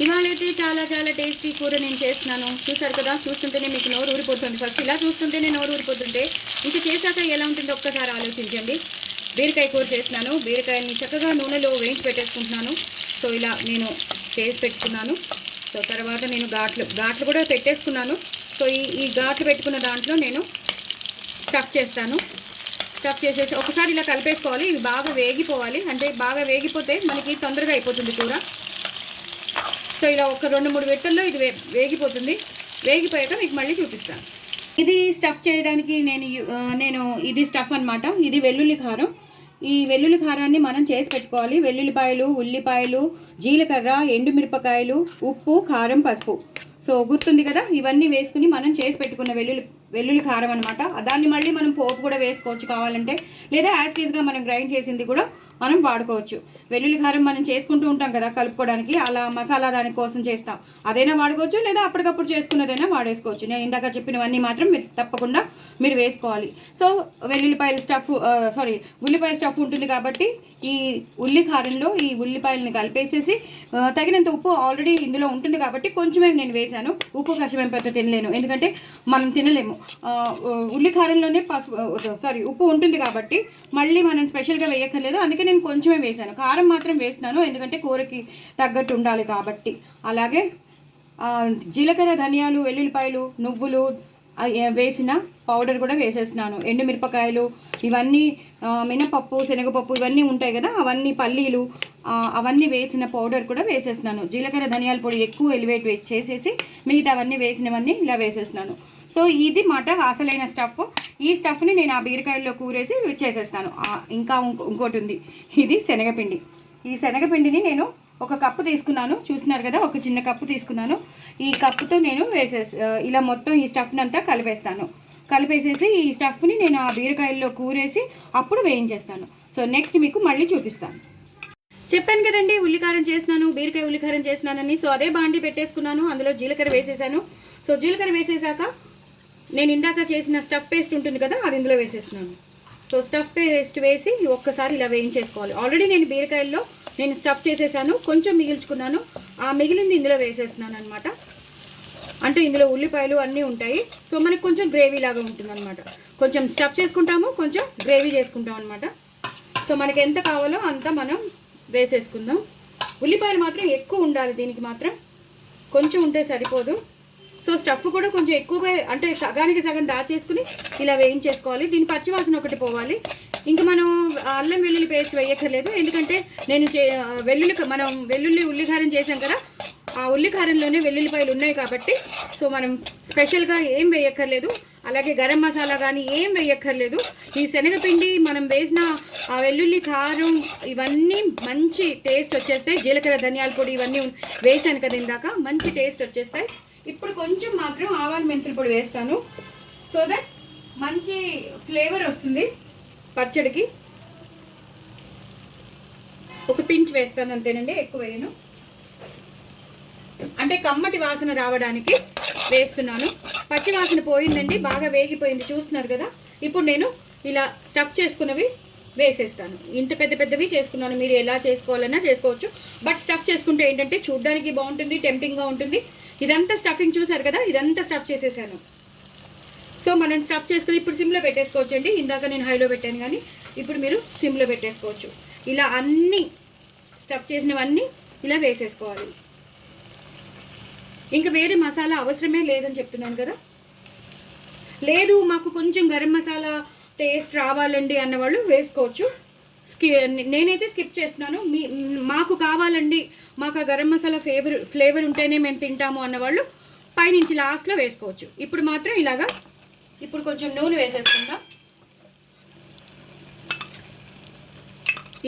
ఇవాళైతే చాలా చాలా టేస్టీ కూర నేను చేస్తున్నాను. చూసారు కదా, చూస్తుంటేనే మీకు నోరు ఊరిపోతుంది. ఫస్ట్ ఇలా చూస్తుంటేనే నోరు ఊరిపోతుంటే ఇంకా చేశాక ఎలా ఉంటుందో ఒక్కసారి ఆలోచించండి. బీరకాయ కూర చేస్తున్నాను. బీరకాయని చక్కగా నూనెలో వేయించి పెట్టేసుకుంటున్నాను. సో ఇలా నేను చేసి పెట్టుకున్నాను. సో తర్వాత నేను ఘాట్లు కూడా పెట్టేసుకున్నాను. సో ఈ ఘాట్లు పెట్టుకున్న దాంట్లో నేను స్టఫ్ చేస్తాను. స్టఫ్ చేసేసి ఒకసారి ఇలా కలిపేసుకోవాలి. ఇవి బాగా వేగిపోవాలి. అంటే బాగా వేగిపోతే మనకి తొందరగా అయిపోతుంది కూర. సో ఇలా ఒక 2-3 విడతల్లో ఇది వేగిపోతుంది. వేగిపోయాక మీకు మళ్ళీ చూపిస్తాను. ఇది స్టఫ్ చేయడానికి నేను ఇది స్టఫ్ అనమాట. ఇది వెల్లుల్లి కారం. ఈ వెల్లుల్లి కారాన్ని మనం చేసి పెట్టుకోవాలి. వెల్లుల్లిపాయలు, ఉల్లిపాయలు, జీలకర్ర, ఎండుమిరపకాయలు, ఉప్పు, కారం, పసుపు. సో గుర్తుంది కదా, ఇవన్నీ వేసుకుని మనం చేసి పెట్టుకున్న వెల్లుల్లి కారం అనమాట. దాన్ని మళ్ళీ మనం పోపు కూడా వేసుకోవచ్చు కావాలంటే, లేదా యాస్టీస్గా మనం గ్రైండ్ చేసింది కూడా మనం వాడుకోవచ్చు. వెల్లుల్లి కారం మనం చేసుకుంటూ ఉంటాం కదా కలుపుకోవడానికి, అలా మసాలా దానికోసం చేస్తాం. అదైనా వాడుకోవచ్చు, లేదా అప్పటికప్పుడు చేసుకున్నదైనా వాడేసుకోవచ్చు. నేను ఇందాక చెప్పినవన్నీ మాత్రం మీరు తప్పకుండా వేసుకోవాలి. సో ఉల్లిపాయ స్టఫ్ ఉంటుంది కాబట్టి ఈ ఉల్లి కారంలో ఈ ఉల్లిపాయలని కలిపేసేసి తగినంత ఉప్పు ఆల్రెడీ ఇందులో ఉంటుంది కాబట్టి కొంచెమే నేను వేసాను. ఉప్పు కష్టమేం పెద్ద తినలేను, ఎందుకంటే మనం తినలేము. ఉల్లి కారంలోనే ఉప్పు ఉంటుంది కాబట్టి మళ్ళీ మనం స్పెషల్గా వేయక్కర్లేదు. అందుకే నేను కొంచెమే వేసాను. కారం మాత్రం వేస్తున్నాను, ఎందుకంటే కూరకి తగ్గట్టు ఉండాలి కాబట్టి. అలాగే జీలకర్ర, ధనియాలు, వెల్లుల్లిపాయలు, నువ్వులు వేసిన పౌడర్ కూడా వేసేస్తున్నాను. ఎండుమిరపకాయలు, ఇవన్నీ మినపప్పు, శనగపప్పు ఇవన్నీ ఉంటాయి కదా, అవన్నీ పల్లీలు అవన్నీ వేసిన పౌడర్ కూడా వేసేస్తున్నాను. జీలకర్ర, ధనియాల పొడి ఎక్కువ ఎలివేట్ చేసేసి మిగతా అవన్నీ వేసినవన్నీ ఇలా వేసేస్తున్నాను. సో ఇది మాట అసలైన స్టఫ్. ఈ స్టఫ్ని నేను ఆ బీరకాయల్లో కూరేసి చేసేస్తాను. ఇంకా ఇంకోటి ఉంది, ఇది శనగపిండి. ఈ శనగపిండిని నేను ఒక కప్పు తీసుకున్నాను. చూస్తున్నారు కదా, ఒక చిన్న కప్పు తీసుకున్నాను. ఈ కప్పుతో నేను ఇలా మొత్తం ఈ స్టఫ్ని అంతా కలిపేసేసి ఈ స్టఫ్ని నేను ఆ బీరకాయల్లో కూరేసి అప్పుడు వేయించేస్తాను. సో నెక్స్ట్ మీకు మళ్ళీ చూపిస్తాను. చెప్పాను కదండి, ఉల్లికారం చేస్తున్నాను, బీరకాయ ఉల్లికారం చేస్తున్నానని. సో అదే బాండి పెట్టేసుకున్నాను. అందులో జీలకర్ర వేసేసాను. సో జీలకర్ర వేసేసాక నేను ఇందాక చేసిన స్టఫ్ పేస్ట్ ఉంటుంది కదా, అది ఇందులో వేసేస్తున్నాను. సో స్టఫ్ పేస్ట్ వేసి ఒక్కసారి ఇలా వేయించేసుకోవాలి. ఆల్రెడీ నేను బీరకాయల్లో స్టఫ్ చేసేసాను, కొంచెం మిగిల్చుకున్నాను. ఆ మిగిలింది ఇందులో వేసేస్తున్నాను అనమాట. అంటే ఇందులో ఉల్లిపాయలు అన్నీ ఉంటాయి. సో మనకి కొంచెం గ్రేవీ లాగా ఉంటుంది అనమాట. కొంచెం స్టఫ్ చేసుకుంటాము, కొంచెం గ్రేవీ చేసుకుంటాం అనమాట. సో మనకి ఎంత కావాలో అంత మనం వేసేసుకుందాం. ఉల్లిపాయలు మాత్రం ఎక్కువ ఉండాలి, దీనికి మాత్రం కొంచెం ఉంటే సరిపోదు. సో స్టఫ్ కూడా కొంచెం ఎక్కువగా, అంటే సగానికి సగం దాచేసుకుని ఇలా వేయించేసుకోవాలి. దీని పచ్చివాసన ఒకటి పోవాలి. ఇంకా మనం అల్లం వెల్లుల్లి పేస్ట్ వేయక్కర్లేదు, ఎందుకంటే నేను మనం వెల్లుల్లి ఉల్లికారం చేసాం కదా, ఆ ఉల్లికారంలోనే వెల్లుల్లిపాయలు ఉన్నాయి కాబట్టి సో మనం స్పెషల్గా ఏం వేయక్కర్లేదు. అలాగే గరం మసాలా కానీ ఏం వేయక్కర్లేదు. ఈ శనగపిండి మనం వేసిన ఆ వెల్లుల్లి కారం ఇవన్నీ మంచి టేస్ట్ వచ్చేస్తాయి. జీలకర్ర, ధనియాల పొడి ఇవన్నీ వేసాను కదా ఇందాక, మంచి టేస్ట్ వచ్చేస్తాయి. ఇప్పుడు కొంచెం మాత్రం ఆవాల మెంతుల పొడి వేస్తాను, సో దట్ మంచి ఫ్లేవర్ వస్తుంది పచ్చడికి. ఒక పించ్ వేస్తాను అంతేనండి, ఎక్కువ వేయను. అంటే కమ్మటి వాసన రావడానికి వేస్తున్నాను. పచ్చి వాసన పోయిందండి, బాగా వేగిపోయింది, చూస్తున్నారు కదా. ఇప్పుడు నేను ఇలా స్టఫ్ చేసుకున్నవి వేసేస్తాను. ఇంత పెద్దవి చేసుకున్నాను. మీరు ఎలా చేసుకోవాలన్నా చేసుకోవచ్చు, బట్ స్టఫ్ చేసుకుంటే ఏంటంటే చూడ్డానికి బాగుంటుంది, టెంప్టింగ్గా ఉంటుంది. ఇదంతా స్టఫింగ్ చూసారు కదా, ఇదంతా స్టఫ్ చేసేసాను. సో మనం స్టఫ్ చేసుకుని ఇప్పుడు సిమ్లో పెట్టేసుకోవచ్చు అండి. ఇందాక నేను హైలో పెట్టాను, కానీ ఇప్పుడు మీరు సిమ్లో పెట్టేసుకోవచ్చు. ఇలా అన్నీ స్టఫ్ చేసినవన్నీ ఇలా వేసేసుకోవాలి. ఇంకా వేరే మసాలా అవసరమే లేదని చెప్తున్నాను కదా. లేదు మాకు కొంచెం గరం మసాలా టేస్ట్ రావాలండి అన్నవాళ్ళు వేసుకోవచ్చు. నేనైతే స్కిప్ చేస్తున్నాను. మాకు కావాలండి, మాకు ఆ గరం మసాలా ఫ్లేవర్ ఉంటేనే మేము తింటాము అన్నవాళ్ళు పైనుంచి లాస్ట్లో వేసుకోవచ్చు. ఇప్పుడు మాత్రం ఇలాగా, ఇప్పుడు కొంచెం నూనె వేసేసుకుందాం.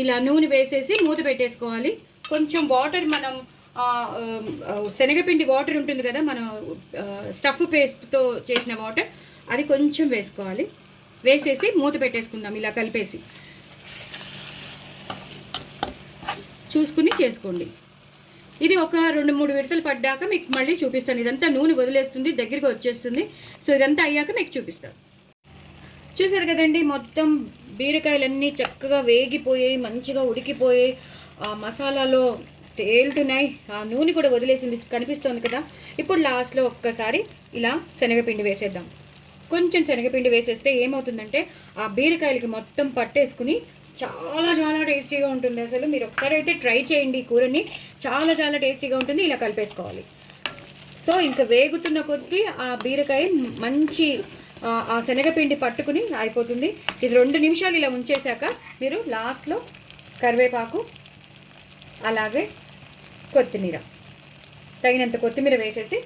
ఇలా నూనె వేసేసి మూత పెట్టేసుకోవాలి. కొంచెం వాటర్, మనం శనగపిండి వాటర్ ఉంటుంది కదా, మనం స్టఫ్ పేస్ట్తో చేసిన వాటర్, అది కొంచెం వేసుకోవాలి. వేసేసి మూత పెట్టేసుకుందాం. ఇలా కలిపేసి చూసుకుని చేసుకోండి. ఇది ఒక 2-3 విడతలు పడ్డాక మీకు మళ్ళీ చూపిస్తాను. ఇదంతా నూనె వదిలేస్తుంది, దగ్గరికి వచ్చేస్తుంది. సో ఇదంతా అయ్యాక మీకు చూపిస్తాను. చూసారు కదండి, మొత్తం బీరకాయలన్నీ చక్కగా వేగిపోయాయి, మంచిగా ఉడికిపోయాయి. మసాలాలో తేలుతున్నాయి, ఆ నూనె కూడా వదిలేసింది, కనిపిస్తుంది కదా. ఇప్పుడు లాస్ట్లో ఒక్కసారి ఇలా శనగపిండి వేసేద్దాం. కొంచెం శనగపిండి వేసేస్తే ఏమవుతుందంటే ఆ బీరకాయలకి మొత్తం పట్టేసుకుని చాలా చాలా టేస్టీగా ఉంటుంది. అసలు మీరు ఒకసారి అయితే ట్రై చేయండి ఈ కూరని, చాలా చాలా టేస్టీగా ఉంటుంది. ఇలా కలిపేసుకోవాలి. సో ఇంకా వేగుతున్న కొద్దీ ఆ బీరకాయ మంచి ఆ శనగపిండి పట్టుకుని అయిపోతుంది. ఇది 2 నిమిషాలు ఇలా ఉంచేశాక మీరు లాస్ట్లో కరివేపాకు అలాగే కొత్తిమీర, తగినంత కొత్తిమీర వేసేసి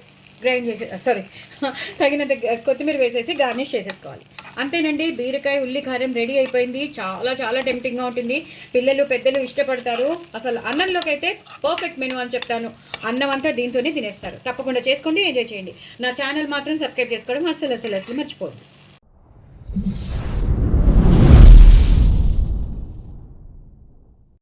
తగినంత కొత్తిమీర వేసేసి గార్నిష్ చేసేసుకోవాలి. అంతేనండి, బీరకాయ ఉల్లి కారం రెడీ అయిపోయింది. చాలా చాలా టెంప్టింగ్గా ఉంటుంది. పిల్లలు పెద్దలు ఇష్టపడతారు. అసలు అన్నంలోకి అయితే పర్ఫెక్ట్ మెనూ అని చెప్తాను. అన్నం అంతా దీంతోనే తినేస్తారు. తప్పకుండా చేసుకోండి, ఎంజాయ్ చేయండి. నా ఛానల్ మాత్రం సబ్స్క్రైబ్ చేసుకోవడం అసలు మర్చిపోవద్దు.